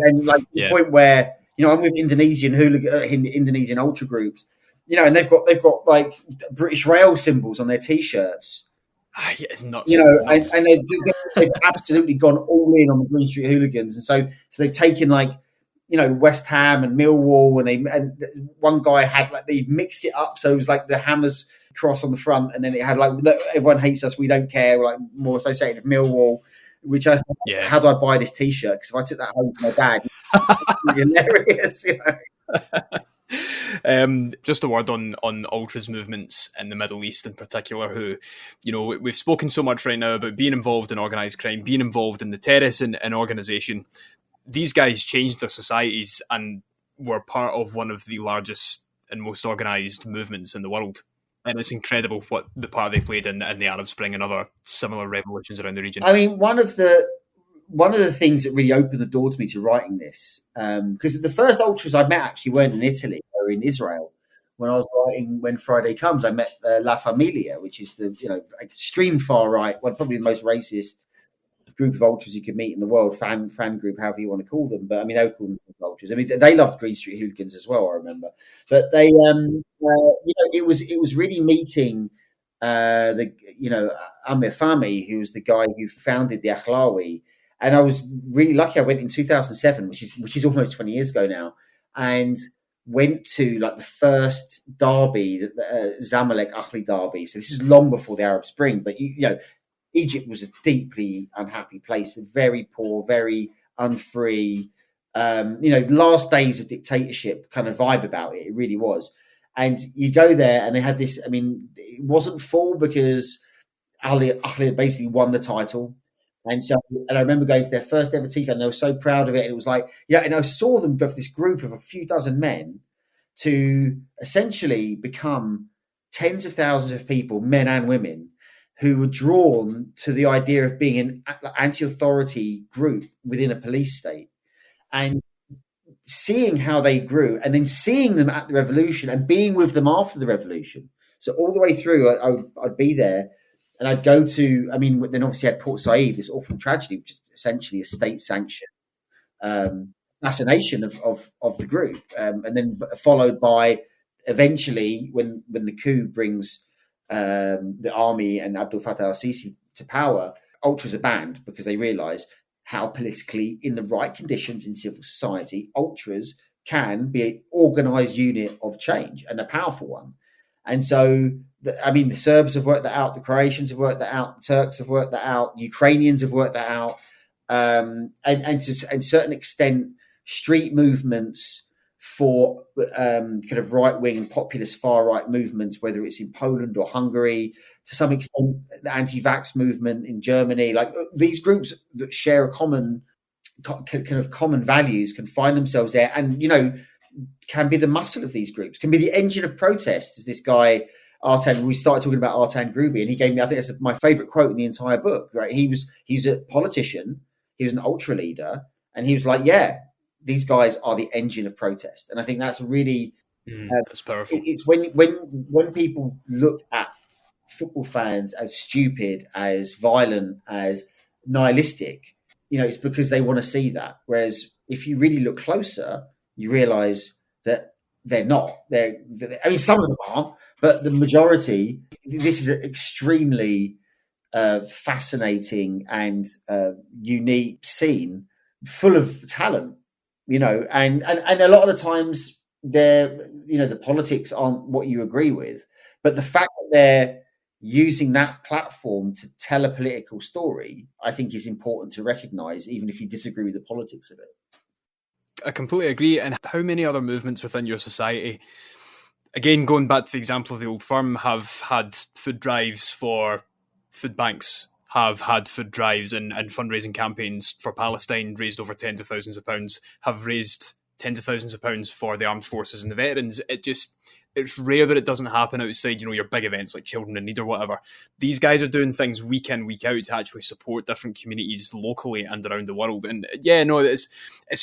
the point where I'm with Indonesian ultra groups, and they've got like British Rail symbols on their t-shirts. It's nuts. And they've absolutely gone all in on the Green Street Hooligans, and so they've taken West Ham and Millwall, and one guy had they mixed it up, so it was like the Hammers cross on the front, and then it had everyone hates us, we don't care, more associated with Millwall. Which I thought, how do I buy this T-shirt? Because if I took that home to my dad, it's hilarious. Just a word on ultras movements in the Middle East in particular, who, we've spoken so much right now about being involved in organised crime, being involved in the terrorists and organisation. These guys changed their societies and were part of one of the largest and most organised movements in the world. And it's incredible what the part they played in the Arab Spring and other similar revolutions around the region. I mean, one of the things that really opened the door to me to writing this, because the first ultras I met actually weren't in Italy, they were in Israel. When I was writing When Friday Comes, I met La Familia, which is the extreme far right, probably the most racist group of ultras you could meet in the world, fan group, however you want to call them. But I mean, they would call themselves ultras. I mean, they loved Green Street Hooligans as well, I remember. But they, it was really meeting Amir Fahmy, who was the guy who founded the Akhlawi. And I was really lucky. I went in 2007, which is almost 20 years ago now, and went to the first derby, the Zamalek Ahli derby. So this is long before the Arab Spring, but Egypt was a deeply unhappy place, very poor, very unfree, last days of dictatorship kind of vibe about it. It really was. And you go there and they had this, I mean, it wasn't full because Ali had basically won the title. And I remember going to their first ever TIFA and they were so proud of it. And it was and I saw them go for this group of a few dozen men to essentially become tens of thousands of people, men and women, who were drawn to the idea of being an anti-authority group within a police state, and seeing how they grew, and then seeing them at the revolution and being with them after the revolution. So all the way through, I'd be there, and I'd go to. I mean, then obviously had Port Said, this awful tragedy, which is essentially a state-sanctioned assassination of the group, and then followed by eventually when the coup brings the army and Abdel Fattah al-Sisi to power, ultras are banned because they realise how politically, in the right conditions in civil society, ultras can be an organised unit of change and a powerful one. And so, the Serbs have worked that out, the Croatians have worked that out, the Turks have worked that out, Ukrainians have worked that out, and to a certain extent, street movements for kind of right-wing and populist far-right movements, whether it's in Poland or Hungary, to some extent the anti-vax movement in Germany, these groups that share a common values can find themselves there, and can be the muscle of these groups, can be the engine of protest. As this guy Artan, we started talking about Artan Grubi, and he gave me, I think that's my favourite quote in the entire book. Right, he was a politician, he was an ultra leader, and he was like, yeah, these guys are the engine of protest. And I think that's really that's powerful. It's when people look at football fans as stupid, as violent, as nihilistic, it's because they want to see that. Whereas if you really look closer, you realise that they're not. I mean, some of them are, but the majority. This is an extremely fascinating and unique scene, full of talent. And a lot of the times the politics aren't what you agree with, but the fact that they're using that platform to tell a political story, I think is important to recognise, even if you disagree with the politics of it. I completely agree. And how many other movements within your society, again, going back to the example of the Old Firm, have had food drives for food banks, have had food drives and fundraising campaigns for Palestine, raised over tens of thousands of pounds, have raised tens of thousands of pounds for the armed forces and the veterans. it's rare that it doesn't happen outside, your big events like Children in Need or whatever. These guys are doing things week in, week out to actually support different communities locally and around the world. And yeah, no, it's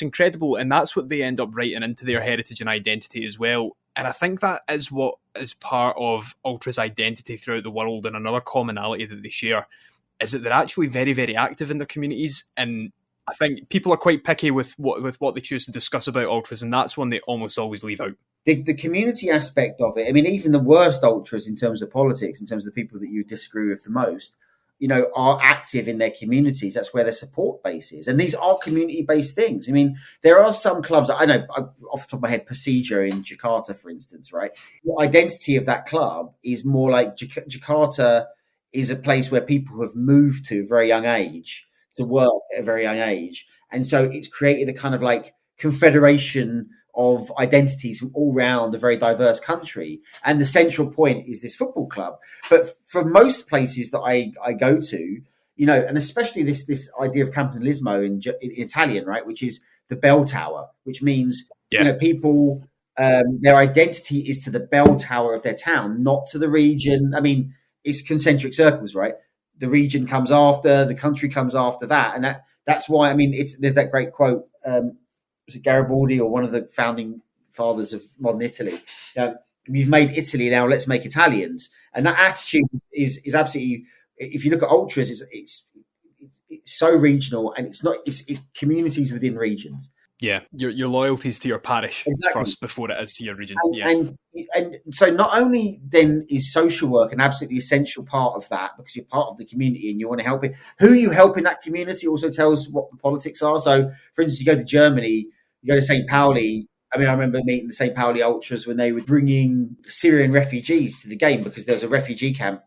incredible. And that's what they end up writing into their heritage and identity as well. And I think that is what is part of Ultra's identity throughout the world, and another commonality that they share is that they're actually very, very active in their communities. And I think people are quite picky with what they choose to discuss about Ultras, and that's one they almost always leave out. The community aspect of it, I mean, even the worst Ultras in terms of politics, in terms of the people that you disagree with the most, are active in their communities. That's where their support base is. And these are community-based things. I mean, there are some clubs, I know off the top of my head, Persija in Jakarta, for instance, right? The identity of that club is more like Jakarta is a place where people have moved to a very young age to work at a very young age. And so it's created a kind of like confederation of identities from all around a very diverse country. And the central point is this football club. But for most places that I go to, and especially this idea of Campanilismo in Italian, right, which is the bell tower, which means, people, their identity is to the bell tower of their town, not to the region. I mean, it's concentric circles, right? The region comes after, the country comes after that. And that's why, I mean, there's that great quote, was it Garibaldi or one of the founding fathers of modern Italy? We've made Italy, now let's make Italians. And that attitude is absolutely, if you look at Ultras, it's so regional, and it's communities within regions. Yeah, your loyalties to your parish first before it is to your region. And so not only then is social work an absolutely essential part of that, because you're part of the community and you want to help it. Who you help in that community also tells what the politics are. So, for instance, you go to Germany, you go to St. Pauli. I mean, I remember meeting the St. Pauli Ultras when they were bringing Syrian refugees to the game, because there was a refugee camp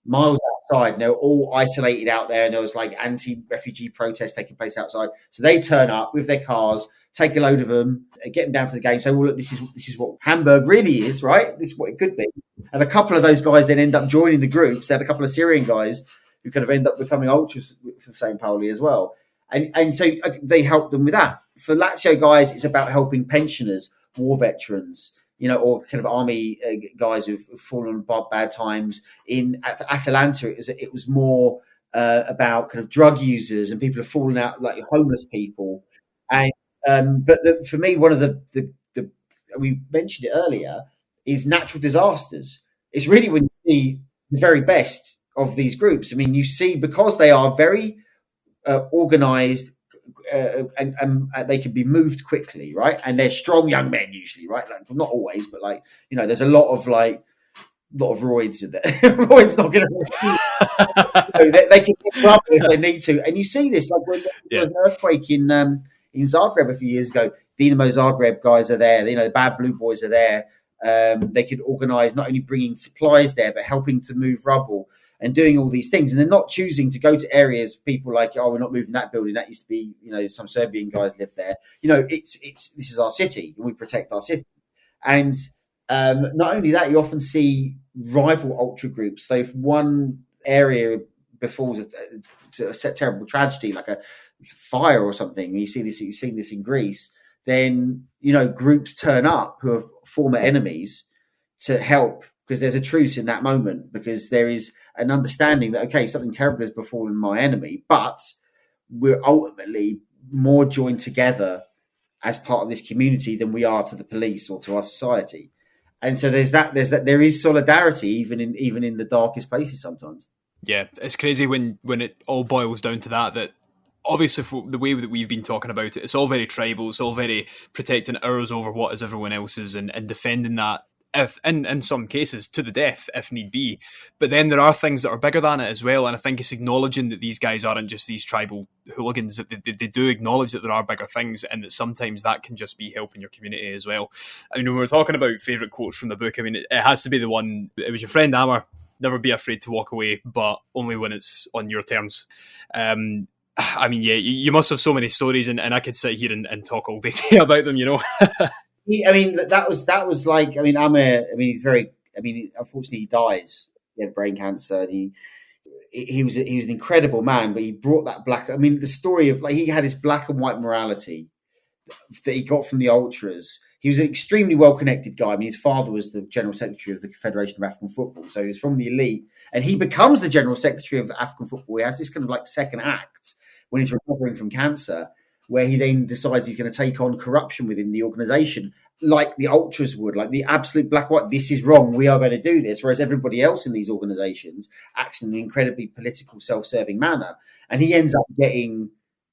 miles outside, and they were all isolated out there, and there was like anti-refugee protests taking place outside. So they turn up with their cars, take a load of them, get them down to the game, say, well, look, this is what Hamburg really is, right? This is what it could be. And a couple of those guys then end up joining the groups. They had a couple of Syrian guys who kind of end up becoming Ultras for St. Pauli as well. And so they help them with that. For Lazio guys, it's about helping pensioners, war veterans, or kind of army guys who've fallen on bad times. At Atalanta, it was more about kind of drug users and people who've fallen out, like homeless people. And for me, one of the we mentioned it earlier, is natural disasters. It's really when you see the very best of these groups. I mean, you see, because they are very organized, and they can be moved quickly, right? And they're strong young men usually, right? Like, not always, but there's a lot of roids in there. Roids not going to. They can get rubber if they need to, and you see this like when there was an earthquake in Zagreb a few years ago. Dinamo Zagreb guys are there. The Bad Blue Boys are there. They could organise not only bringing supplies there, but helping to move rubble and doing all these things. And they're not choosing to go to areas people like, oh, we're not moving that building. That used to be, some Serbian guys live there. This is our city, and we protect our city. And not only that, you often see rival ultra groups. So if one area befalls a terrible tragedy, like a fire or something, you've seen this in Greece, then groups turn up who are former enemies to help, because there's a truce in that moment, because there is an understanding that, okay, something terrible has befallen my enemy, but we're ultimately more joined together as part of this community than we are to the police or to our society. And so there is solidarity even in the darkest places sometimes. Yeah, it's crazy when it all boils down to that obviously the way that we've been talking about it, it's all very tribal, it's all very protecting ours over what is everyone else's, and defending that, if in some cases to the death if need be. But then there are things that are bigger than it as well, and I think it's acknowledging that these guys aren't just these tribal hooligans, that they do acknowledge that there are bigger things, and that sometimes that can just be helping your community as well. I mean, when we're talking about favourite quotes from the book, I mean, it has to be the one, it was your friend Amar, never be afraid to walk away, but only when it's on your terms. I mean, yeah, you must have so many stories, and I could sit here and talk all day about them, I mean, that was like, I mean, he's very, unfortunately he dies. He had brain cancer. And he was an incredible man, but he brought that the story of, like, he had his black and white morality that he got from the ultras. he was an extremely well-connected guy. I mean, his father was the general secretary of the Federation of African Football, so he was from the elite. And he becomes the general secretary of African football. He has this kind of like second act when he's recovering from cancer, where he then decides he's going to take on corruption within the organisation, like the ultras would, like the absolute black and white. This is wrong. We are going to do this. Whereas everybody else in these organisations acts in an incredibly political, self-serving manner. And he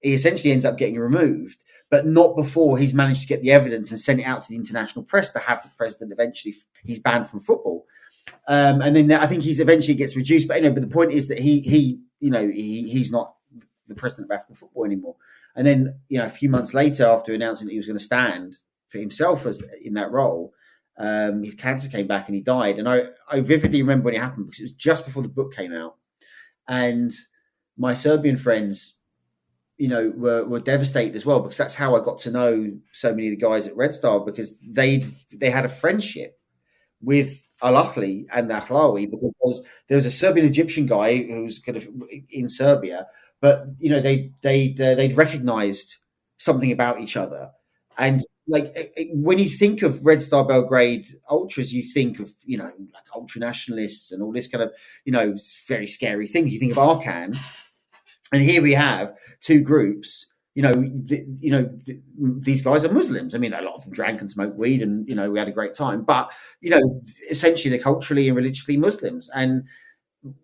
essentially ends up getting removed, but not before he's managed to get the evidence and send it out to the international press to have the president eventually. He's banned from football. And then I think he's eventually gets reduced. But the point is that he's not the president of African football anymore. And then, a few months later, after announcing that he was going to stand for himself in that role, his cancer came back and he died. And I vividly remember when it happened because it was just before the book came out. And my Serbian friends, were devastated as well, because that's how I got to know so many of the guys at Red Star, because they had a friendship with Al-Ahly and the Ahlawi, because there was a Serbian Egyptian guy who was kind of in Serbia, but they'd recognized something about each other. And like when you think of Red Star Belgrade ultras, you think of like ultra nationalists and all this kind of very scary things. You think of Arkan, and here we have two groups. These guys are Muslims. I mean, a lot of them drank and smoked weed, and we had a great time. But essentially, they're culturally and religiously Muslims. And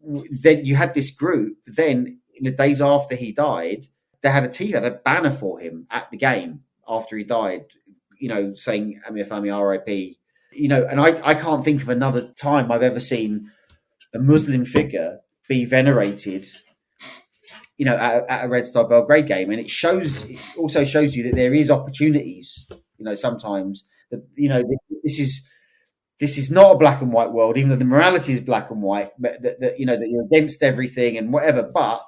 then you had this group. Then in the days after he died, they had a banner for him at the game after he died, saying Amir Fahmy RIP. And I can't think of another time I've ever seen a Muslim figure be venerated, at a Red Star Belgrade game. And it also shows you that there is opportunities, sometimes that, this is not a black and white world, even though the morality is black and white, but that you're against everything and whatever. But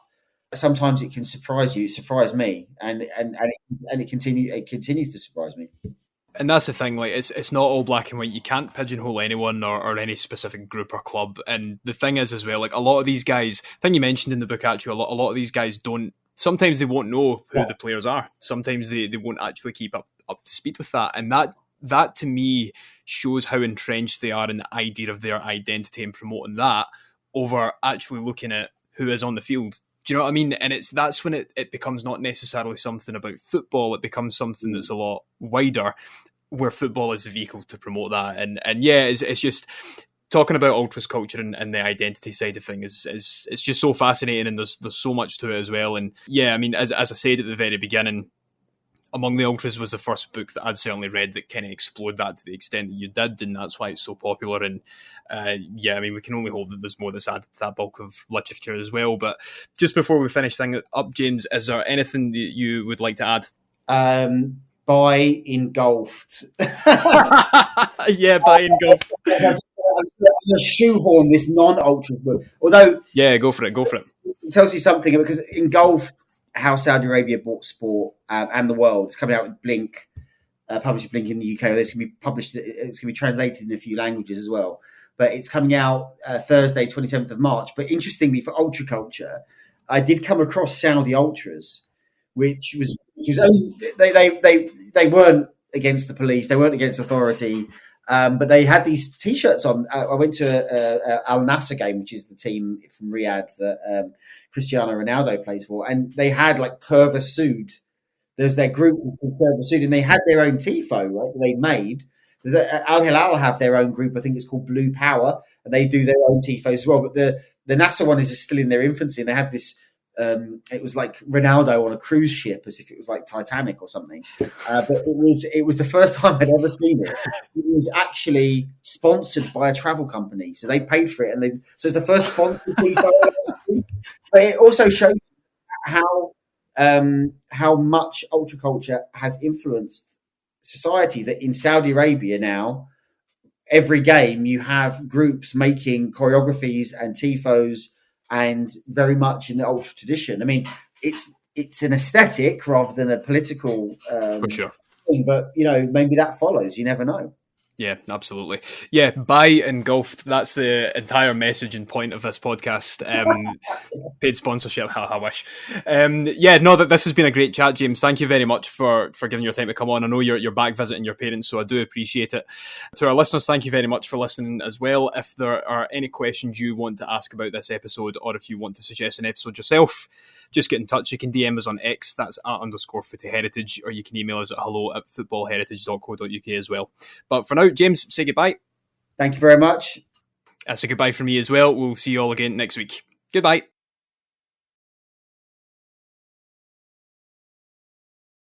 sometimes it can surprise you. It surprised me, and it continues to surprise me. And that's the thing, like it's not all black and white. You can't pigeonhole anyone or any specific group or club. And the thing is as well, like a lot of these guys, I think you mentioned in the book actually, a lot of these guys sometimes they won't know who the players are. Sometimes they won't actually keep up to speed with that. And that to me shows how entrenched they are in the idea of their identity and promoting that over actually looking at who is on the field. Do you know what I mean? And that's when it becomes not necessarily something about football. It becomes something that's a lot wider, where football is the vehicle to promote that. And yeah, it's just talking about ultras culture and the identity side of things it's just so fascinating, and there's so much to it as well. And yeah, I mean, as I said at the very beginning, Among the Ultras was the first book that I'd certainly read that kind of explored that to the extent that you did, and that's why it's so popular. And yeah, I mean, we can only hope that there's more that's added to that bulk of literature as well. But just before we finish things up, James, is there anything that you would like to add? Buy Engulfed. Yeah, Buy Engulfed. I'm going to shoehorn this non-ultras book. Although, yeah, go for it. It tells you something, because Engulfed, How Saudi Arabia Bought Sport and the World. It's coming out with Blink, published Blink in the UK. It's going to be published. It's going to be translated in a few languages as well. But it's coming out Thursday, 27th of March. But interestingly, for ultra culture, I did come across Saudi Ultras, which was only, they weren't against the police, they weren't against authority, but they had these T-shirts on. I went to Al Nassr game, which is the team from Riyadh that Cristiano Ronaldo plays for, and they had like Curva Sud. There's their group called Curva Sud, and they had their own tifo, right? They made. Al Hilal have their own group. I think it's called Blue Power, and they do their own tifo as well. But the Nassr one is still in their infancy, and they had this. It was like Ronaldo on a cruise ship, as if it was like Titanic or something. But it was the first time I'd ever seen it. It was actually sponsored by a travel company, so they paid for it, and so it's the first sponsored tifo I've ever seen. But it also shows how much ultra culture has influenced society. That in Saudi Arabia now, every game you have groups making choreographies and tifos, and very much in the ultra tradition. I mean, it's an aesthetic rather than a political for sure thing, but maybe that follows. You never know. Yeah, absolutely. Yeah, buy engulfed. That's the entire message and point of this podcast. Paid sponsorship. I wish. Yeah, no, that this has been a great chat, James. Thank you very much for giving your time to come on. I know you're back visiting your parents, so I do appreciate it. To our listeners, thank you very much for listening as well. If there are any questions you want to ask about this episode, or if you want to suggest an episode yourself, just get in touch. You can DM us on X, that's @_footyheritage, or you can email us at hello@footballheritage.co.uk as well. But for now, James, say goodbye. Thank you very much. That's a goodbye from me as well. We'll see you all again next week. Goodbye.